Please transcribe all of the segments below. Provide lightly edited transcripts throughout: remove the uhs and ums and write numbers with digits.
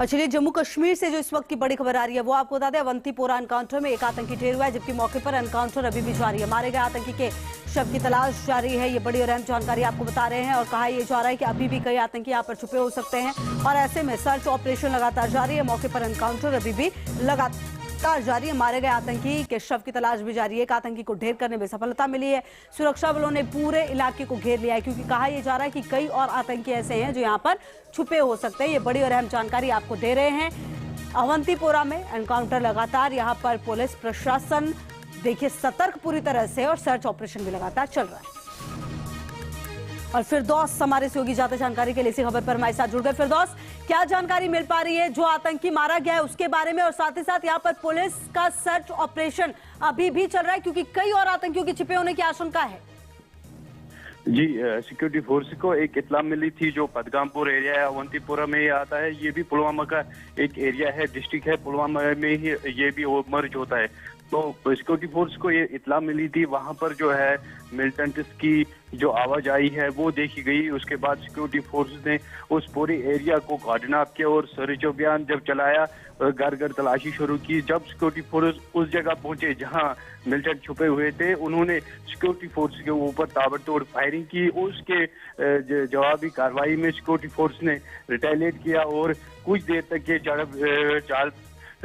और चलिए जम्मू कश्मीर से जो इस वक्त की बड़ी खबर आ रही है वो आपको बता दें। अवंतीपोरा एनकाउंटर में एक आतंकी ढेर हुआ है, जबकि मौके पर एनकाउंटर अभी भी जारी है। मारे गए आतंकी के शव की तलाश जारी है। ये बड़ी और अहम जानकारी आपको बता रहे हैं और कहा यह जा रहा है कि अभी भी कई आतंकी यहाँ पर छुपे हो सकते हैं और ऐसे में सर्च ऑपरेशन लगातार जारी है। मौके पर एनकाउंटर अभी भी लगातार जारी है। मारे गए आतंकी के शव की तलाश भी जारी है। एक आतंकी को ढेर करने में सफलता मिली है। सुरक्षा बलों ने पूरे इलाके को घेर लिया है, क्योंकि कहा यह जा रहा है कि कई और आतंकी ऐसे हैं जो यहाँ पर छुपे हो सकते हैं। ये बड़ी और अहम जानकारी आपको दे रहे हैं। अवंतीपोरा में एनकाउंटर लगातार, यहाँ पर पुलिस प्रशासन देखिए सतर्क पूरी तरह से और सर्च ऑपरेशन भी लगातार चल रहा है। और फिरदौस हमारे सहयोगी ज्यादा जानकारी के लिए इसी खबर पर हमारे साथ जुड़ गए। फिरदौस, क्या जानकारी मिल पा रही है जो आतंकी मारा गया है उसके बारे में, और साथ ही साथ यहाँ पर पुलिस का सर्च ऑपरेशन अभी भी चल रहा है क्योंकि कई और आतंकियों के छिपे होने की आशंका है? जी, सिक्योरिटी फोर्स को एक इत्तला मिली थी जो पदगामपुर एरिया है, अवंतीपुरा में ही आता है। ये भी पुलवामा का एक एरिया है, डिस्ट्रिक्ट है, पुलवामा में ही ये भी मर्ज होता है। तो सिक्योरिटी फोर्स को ये इत्तला मिली थी, वहां पर जो है मिलिटेंट्स की जो आवाजाही है वो देखी गई। उसके बाद सिक्योरिटी फोर्स ने उस पूरे एरिया को गार्डनाप किया और सर्च अभियान जब चलाया, घर घर तलाशी शुरू की। जब सिक्योरिटी फोर्स उस जगह पहुंचे जहां मिलिटेंट छुपे हुए थे, उन्होंने सिक्योरिटी फोर्स के ऊपर ताबड़तोड़ फायरिंग की। उसके जवाबी कार्रवाई में सिक्योरिटी फोर्स ने रिटेलिएट किया और कुछ देर तक ये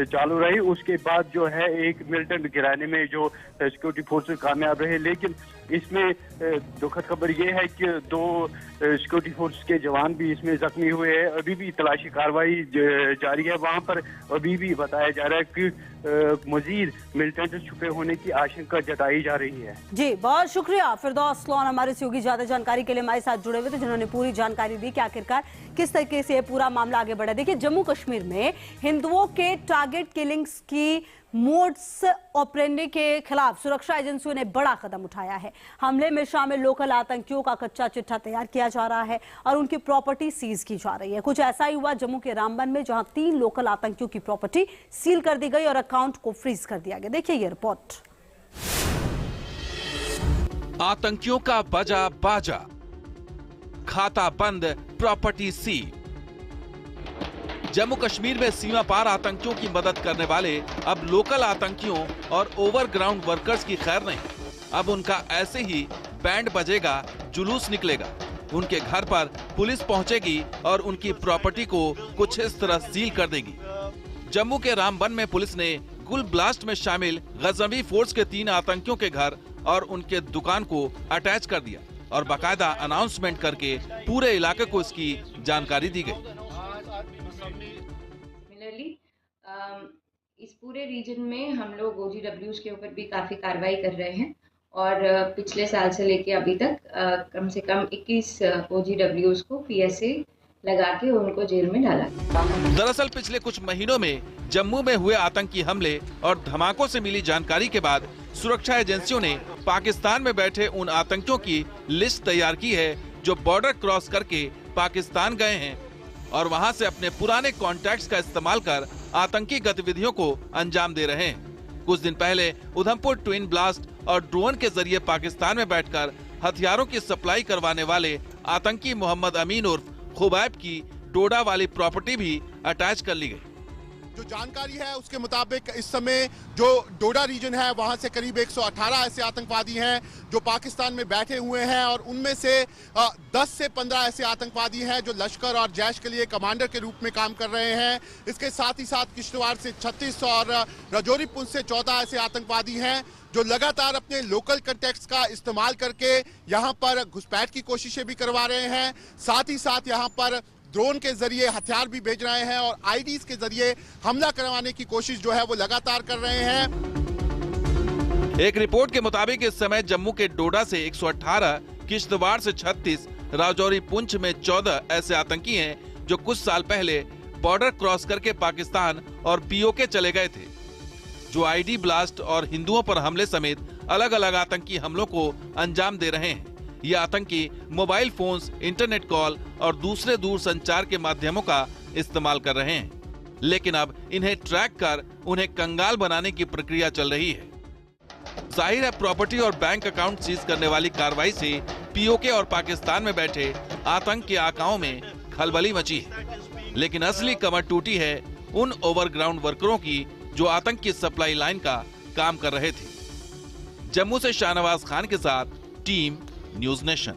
चालू रही। उसके बाद जो है एक मिलिटेंट गिराने में जो सिक्योरिटी फोर्स कामयाब रहे। लेकिन इसमें दुखद खबर ये है कि 2 सिक्योरिटी फोर्स के जवान भी इसमें जख्मी हुए हैं। अभी भी तलाशी कार्रवाई जारी है। वहां पर अभी भी बताया जा रहा है कि मजीद मिलिटेंट छुपे होने की आशंका जताई जा रही है। जी, बहुत शुक्रिया फिरदौस लोन हमारे सहयोगी ज्यादा जानकारी के लिए हमारे साथ जुड़े हुए थे, जिन्होंने पूरी जानकारी दी कि आखिरकार किस तरीके से पूरा मामला आगे बढ़ा। देखिए, जम्मू कश्मीर में हिंदुओं के टारगेट किलिंग्स की मोड्स ऑपरेंडी के खिलाफ सुरक्षा एजेंसियों ने बड़ा कदम उठाया है। हमले में शामिल लोकल आतंकियों का कच्चा चिट्ठा तैयार किया जा रहा है और उनकी प्रॉपर्टी सीज की जा रही है। कुछ ऐसा ही हुआ जम्मू के रामबन में, जहां 3 लोकल आतंकियों की प्रॉपर्टी सील कर दी गई और अकाउंट को फ्रीज कर दिया गया। देखिए ये रिपोर्ट। आतंकियों का बजा बाजा, खाता बंद, प्रॉपर्टी सील। जम्मू कश्मीर में सीमा पार आतंकियों की मदद करने वाले अब लोकल आतंकियों और ओवरग्राउंड वर्कर्स की खैर नहीं। अब उनका ऐसे ही बैंड बजेगा, जुलूस निकलेगा, उनके घर पर पुलिस पहुंचेगी और उनकी प्रॉपर्टी को कुछ इस तरह सील कर देगी। जम्मू के रामबन में पुलिस ने गुल ब्लास्ट में शामिल गजनवी फोर्स के 3 आतंकियों के घर और उनके दुकान को अटैच कर दिया और बाकायदा अनाउंसमेंट करके पूरे इलाके को इसकी जानकारी दी गई। इस पूरे रीजन में हम लोग OGWs के ऊपर भी काफ़ी कार्रवाई कर रहे हैं और पिछले साल से लेके अभी तक कम से कम 21 OGWs को PSA लगा के उनको जेल में डाला। दरअसल पिछले कुछ महीनों में जम्मू में हुए आतंकी हमले और धमाकों से मिली जानकारी के बाद सुरक्षा एजेंसियों ने पाकिस्तान में बैठे उन आतंकियों की लिस्ट तैयार की है जो बॉर्डर क्रॉस करके पाकिस्तान गए हैं और वहां से अपने पुराने कॉन्टैक्ट्स का इस्तेमाल कर आतंकी गतिविधियों को अंजाम दे रहे हैं। कुछ दिन पहले उधमपुर ट्विन ब्लास्ट और ड्रोन के जरिए पाकिस्तान में बैठकर हथियारों की सप्लाई करवाने वाले आतंकी मोहम्मद अमीन उर्फ खुबैब की डोडा वाली प्रॉपर्टी भी अटैच कर ली गई। जो जानकारी है उसके मुताबिक इस समय जो डोडा रीजन है वहां से करीब 118 ऐसे आतंकवादी हैं जो पाकिस्तान में बैठे हुए हैं और उनमें से 10 से 15 ऐसे आतंकवादी हैं जो लश्कर और जैश के लिए कमांडर के रूप में काम कर रहे हैं। इसके साथ ही साथ किश्तवाड़ से 36 और राजौरी पुंछ से 14 ऐसे आतंकवादी हैं जो लगातार अपने लोकल कंटेक्ट्स का इस्तेमाल करके यहाँ पर घुसपैठ की कोशिशें भी करवा रहे हैं। साथ ही साथ यहाँ पर ड्रोन के जरिए हथियार भी भेज रहे हैं और आईडीज के जरिए हमला करवाने की कोशिश जो है वो लगातार कर रहे हैं। एक रिपोर्ट के मुताबिक इस समय जम्मू के डोडा से 118, किश्तवाड़ से 36, राजौरी पुंछ में 14 ऐसे आतंकी हैं जो कुछ साल पहले बॉर्डर क्रॉस करके पाकिस्तान और पीओके चले गए थे, जो आईडी ब्लास्ट और हिंदुओं पर हमले समेत अलग अलग आतंकी हमलों को अंजाम दे रहे हैं। ये आतंकी मोबाइल फोन्स, इंटरनेट कॉल और दूसरे दूर संचार के माध्यमों का इस्तेमाल कर रहे हैं, लेकिन अब इन्हें ट्रैक कर उन्हें कंगाल बनाने की प्रक्रिया चल रही है। जाहिर है प्रॉपर्टी और बैंक अकाउंट सीज करने वाली कार्रवाई से पीओके और पाकिस्तान में बैठे आतंक के आकाओं में खलबली मची है। लेकिन असली कमर टूटी है उन ओवरग्राउंड वर्करों की जो आतंक की सप्लाई लाइन का काम कर रहे थे। जम्मू से शाहनवाज खान के साथ टीम न्यूज नेशन।